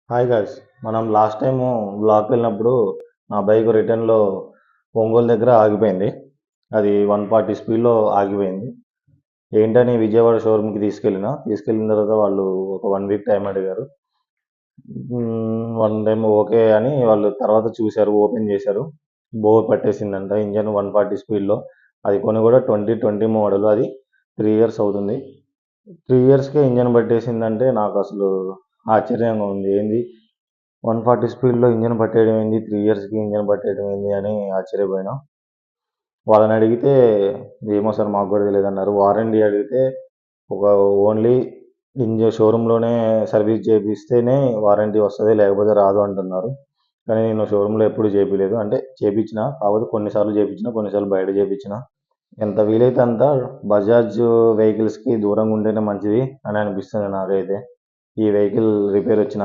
Hi guys, మనం last time black వెళ్ళినప్పుడు నా బైక్ రిటర్న్లో ఒంగోలు దగ్గర ఆగిపోయింది. అది 140 స్పీడ్లో ఆగిపోయింది. ఏంటని విజయవాడ షోరూమ్కి తీసుకెళ్ళిన తర్వాత వాళ్ళు ఒక 1 వీక్ టైం అడిగారు. వన్ టైం ఓకే అని వాళ్ళు తర్వాత చూశారు, ఓపెన్ చేశారు. బోర్ పట్టేసిందంట ఇంజన్ 140 స్పీడ్లో. అది కొని కూడా 2020 మోడల్. అది 3 ఇయర్స్ అవుతుంది. 3 ఇయర్స్కే ఇంజన్ పట్టేసిందంటే నాకు అసలు ఆశ్చర్యంగా ఉంది. ఏంది 140 స్పీడ్లో ఇంజన్ పట్టేయడం ఏంది, 3 ఇయర్స్కి ఇంజన్ పట్టేయడం ఏంది అని ఆశ్చర్యపోయినా. వాళ్ళని అడిగితే ఏమో సార్ మాకు కూడా తెలియదు అన్నారు. వారంటీ అడిగితే ఒక ఓన్లీ ఇంజన్ షోరూంలోనే సర్వీస్ చేపిస్తేనే వారంటీ వస్తుంది, లేకపోతే రాదు అంటున్నారు. కానీ నేను షోరూంలో ఎప్పుడు చేపించలేదు. అంటే చేపించిన, కాకపోతే కొన్నిసార్లు చేపించిన, కొన్నిసార్లు బయట చేపించిన. ఎంత వీలైతే అంత బజాజ్ వెహికల్స్కి దూరంగా ఉంటేనే మంచిది అని అనిపిస్తుంది నాకైతే. ఈ వెహికల్ రిపేర్ వచ్చినాక